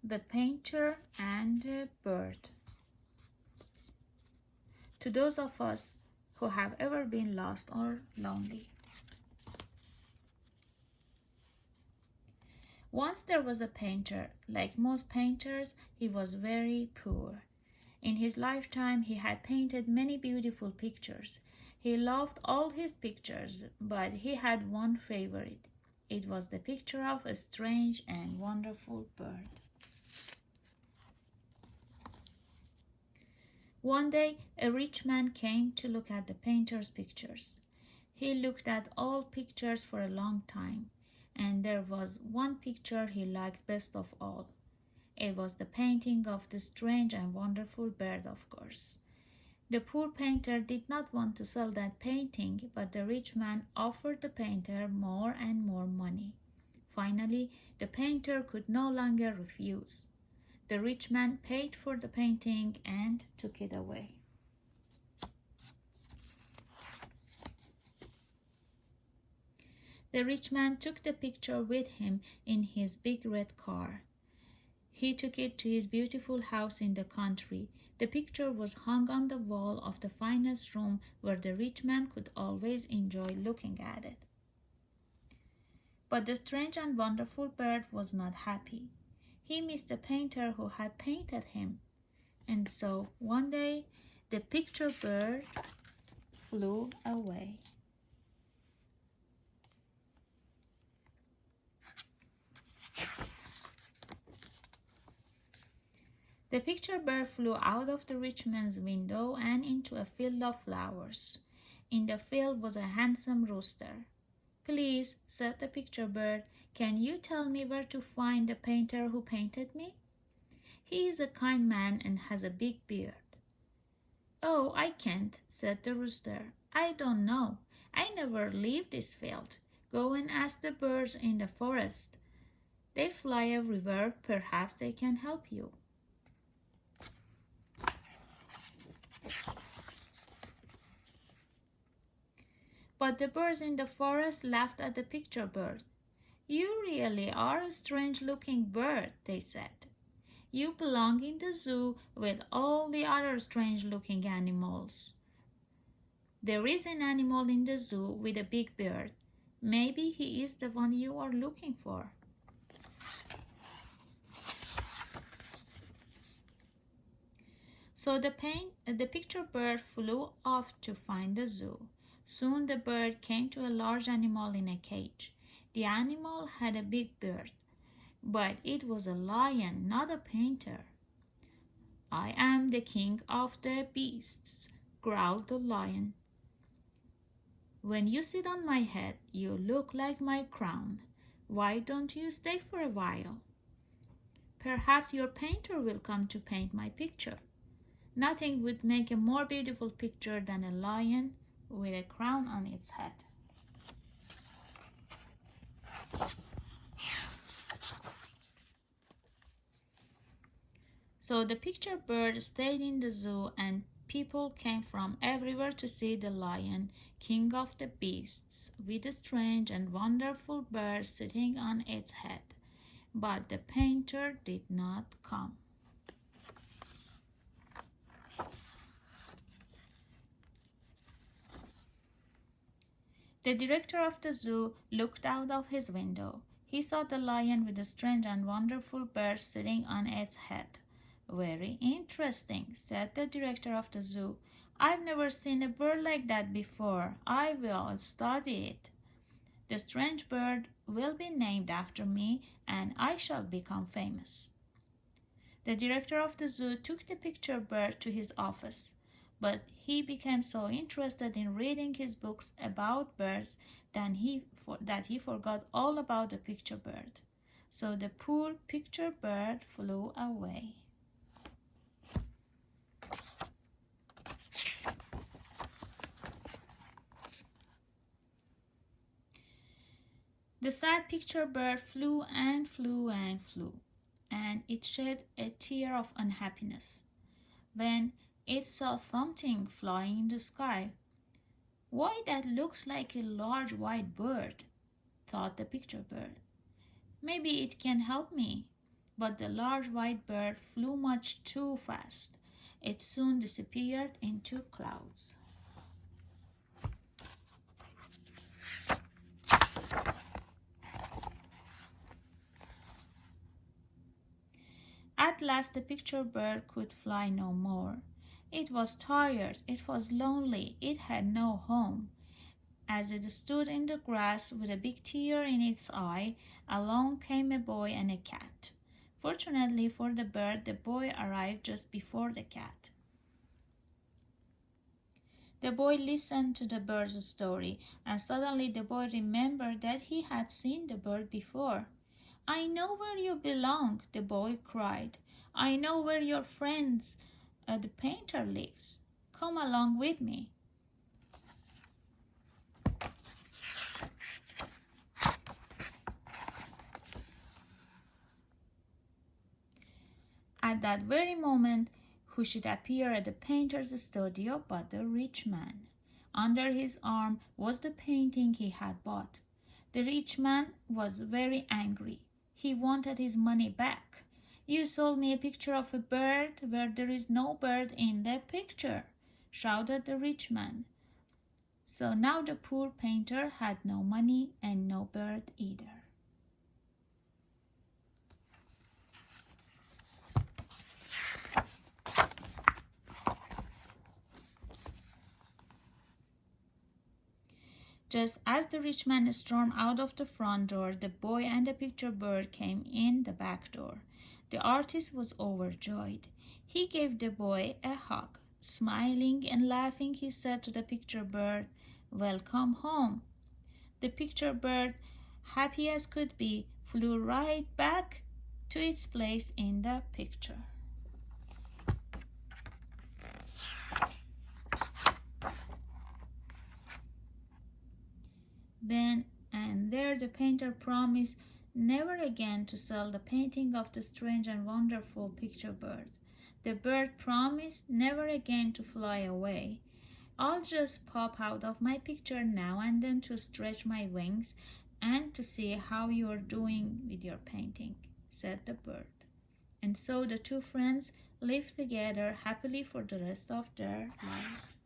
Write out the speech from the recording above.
The Painter and the Bird. To those of us who have ever been lost or lonely. Once there was a painter. Like most painters, he was very poor. In his lifetime, he had painted many beautiful pictures. He loved all his pictures, but he had one favorite. It was the picture of a strange and wonderful bird. One day, a rich man came to look at the painter's pictures. He looked at all pictures for a long time, and there was one picture he liked best of all. It was the painting of the strange and wonderful bird, of course. The poor painter did not want to sell that painting, but the rich man offered the painter more and more money. Finally, the painter could no longer refuse. The rich man paid for the painting and took it away. The rich man took the picture with him in his big red car. He took it to his beautiful house in the country. The picture was hung on the wall of the finest room where the rich man could always enjoy looking at it. But the strange and wonderful bird was not happy. He missed the painter who had painted him. And so one day the picture bird flew away. The picture bird flew out of the rich man's window and into a field of flowers. In the field was a handsome rooster. "Please," said the picture bird, "can you tell me where to find the painter who painted me? He is a kind man and has a big beard." "Oh, I can't," said the rooster. "I don't know. I never leave this field. Go and ask the birds in the forest. They fly everywhere. Perhaps they can help you." But the birds in the forest laughed at the picture bird. "You really are a strange-looking bird," they said. "You belong in the zoo with all the other strange-looking animals. There is an animal in the zoo with a big beard. Maybe he is the one you are looking for." So the picture bird flew off to find the zoo. Soon the bird came to a large animal in a cage. The animal had a big beard, but it was a lion, not a painter. "I am the king of the beasts," growled the lion. "When you sit on my head, you look like my crown. Why don't you stay for a while? Perhaps your painter will come to paint my picture." Nothing would make a more beautiful picture than a lion with a crown on its head. So the picture bird stayed in the zoo, and people came from everywhere to see the lion, king of the beasts, with a strange and wonderful bird sitting on its head. But the painter did not come. The director of the zoo looked out of his window. He saw the lion with the strange and wonderful bird sitting on its head. "Very interesting," said the director of the zoo. "I've never seen a bird like that before. I will study it. The strange bird will be named after me, and I shall become famous." The director of the zoo took the picture bird to his office. But he became so interested in reading his books about birds that he forgot all about the picture bird. So the poor picture bird flew away. The sad picture bird flew and flew and flew, and it shed a tear of unhappiness. Then it saw something flying in the sky. "Why, that looks like a large white bird," thought the picture bird. "Maybe it can help me." but the large white bird flew much too fast. It soon disappeared into clouds. At last the picture bird could fly no more. It was tired, it was lonely, it had no home. As it stood in the grass with a big tear in its eye, along came a boy and a cat. Fortunately for the bird, the boy arrived just before the cat. The boy listened to the bird's story, and suddenly the boy remembered that he had seen the bird before. "I know where you belong," the boy cried. "I know where your friend, the painter, lives. Come along with me." At that very moment, who should appear at the painter's studio but the rich man? Under his arm was the painting he had bought. The rich man was very angry. He wanted his money back. "You sold me a picture of a bird where there is no bird in the picture," shouted the rich man. So now the poor painter had no money and no bird either. Just as the rich man stormed out of the front door, the boy and the picture bird came in the back door. The artist was overjoyed. He gave the boy a hug. Smiling and laughing, he said to the picture bird, "Welcome home." The picture bird, happy as could be, flew right back to its place in the picture. Then and there the painter promised never again to sell the painting of the strange and wonderful picture bird. The bird promised never again to fly away. "I'll just pop out of my picture now and then to stretch my wings and to see how you're doing with your painting," said the bird. And so the two friends lived together happily for the rest of their lives.